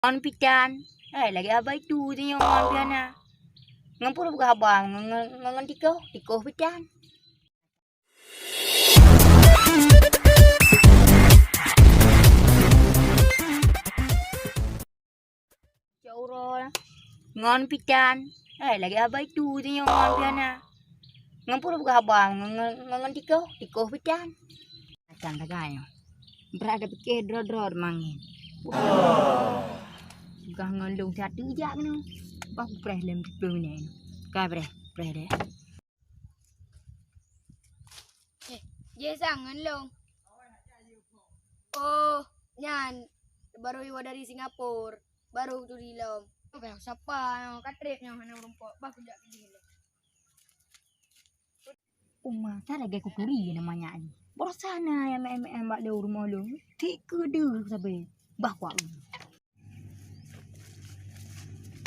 On pitan. Lagi abai tu tu yang on piana. Ngampur buka abang ngan tiko pitan. Cauro ngon pitan. Lagi abai tu tu yang on piana. Ngampur buka abang ngan tiko pitan. Acan tagayo. Berada pikir drodrod mangin. Bukan ngelung satu jak ni. Bak preh lem tipu ni. Ka preh deh. Dia sangat long. Oh, nyan baru iwa dari Singapura. Baru tu di lom. Siapa yang katrip yang hana rumput. Bah kejap ni. Uma, tak lagi kukuri namanya ni. Baru sana yang mbak dah rumah lu. Tiga dah sampai. Bah kuat.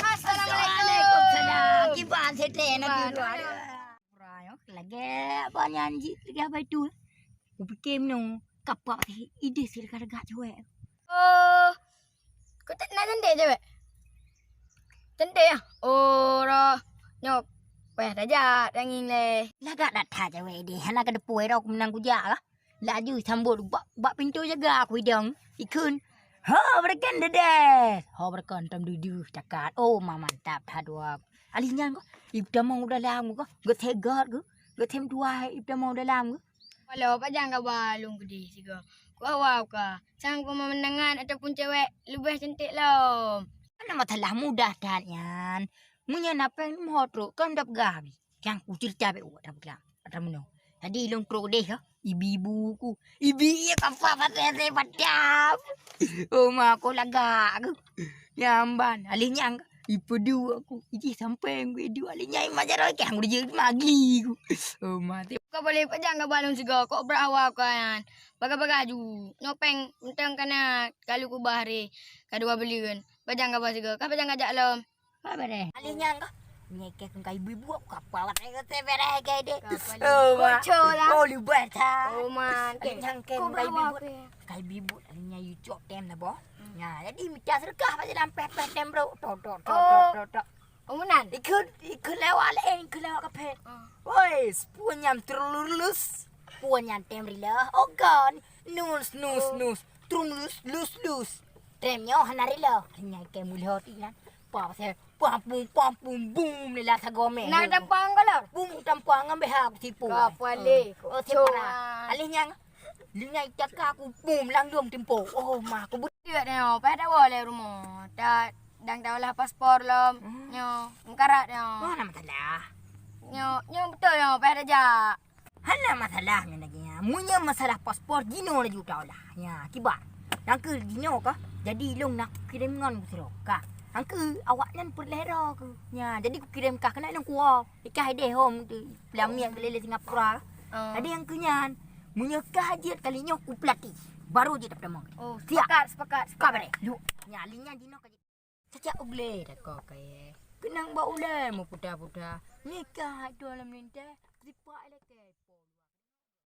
Assalamualaikum. Salam. Kiban setren lagi dua. Rayo lagi apa nyanyi lagi apa itu? Ku fikir no kapak ide sir karga cewek. Oh, kau tak nak tendek je, tendek ya? Oh, roh nyok. Peh dajat angin le. Lagak dak tha cewek dia. Hana ke depui dah aku menang kujak lah. Laju sambut bak pintu jaga aku hidang. Ikun. Ha, berkan dede. Ha, berkan tam dudu cakat. Oh, mantap tha dua. Alinya ko. Ibda mau dalam ko. Got hegat ko. Got hem dua ibda mau dalam ko. Walau apa jangan balung gede siga. Kau awak ka. Sang kau memenangan ataupun cewek lebih cantik lah. Mana masalah mudah dan munya napeng mohotro kan dap gabi. Yang ku cerita be dap gam. Ada meno. Tadi long tro deh ha. Ibu-ibuku. Ibi apa patete padap. Oh ma ko laga aku. Nyamban alinya ipu dua aku. Iji sampai aku dua alinya majar ke aku dia magi aku. Oh mati. Kau boleh pejang ke balung siga. Kau berawak kan. Baga-bagaju. Nyopeng mentang kana kalau ku bahari. Kadua beli kan. Pejang ke balung siga. Kau pejang ajak lom. Apa deh? Alinya ko. Nyekek kau ibu-ibu aku kapal aku tebere ke deh. Oh ma. Kocolah. Oh libat ha. Oh man. Alinya ke Kau kau ibu. berawak. Kai bibut alinya you cok tem lah boh. Ya, jadi minta serkah pasal dalam pet tem bro. Tok. Oh menan. Ikut lewat ke pet. Woi, punyam terlulus. Punyam tem rila. Oh god. Nus. Trulus. Temnya hanarila. Alinya ke mulih tilan. Pa pasal pam boom lila sagome. Nak tampang kalau. Boom tampang ambe ha aku tipu. Kau boleh. Oh, separa. Alinya Lingai cakap aku boom langgam tempo. Oh mah aku Dia tengok, pada boleh rumah. Dang tahu lah paspor lom. Nyo, engkarat nyo. mana masalah. Nyo betul nyo, pada jak. Hana masalahnya lagi ya. Munya masalah paspor gino lagi tahu lah. Ya, kibar. Angke gino kah? Jadi long nak kirim ngon ku seroka. Angke awak nan perlera ke. Ya, jadi ku kirim kah kena nang kuah. Ikah ide home tu. Pelamian kelele Singapura. Ada yang kenyan. Munya kajian kalinya ku pelatih. Baru je dapat mak. Oh, siap. sepakat. Kau boleh. Lu. Nyalinya dino kaji. Caca ugle dah kau kaya. Kenang ba udah mau puda-puda. Nikah tu alam ninta. Siapa elok.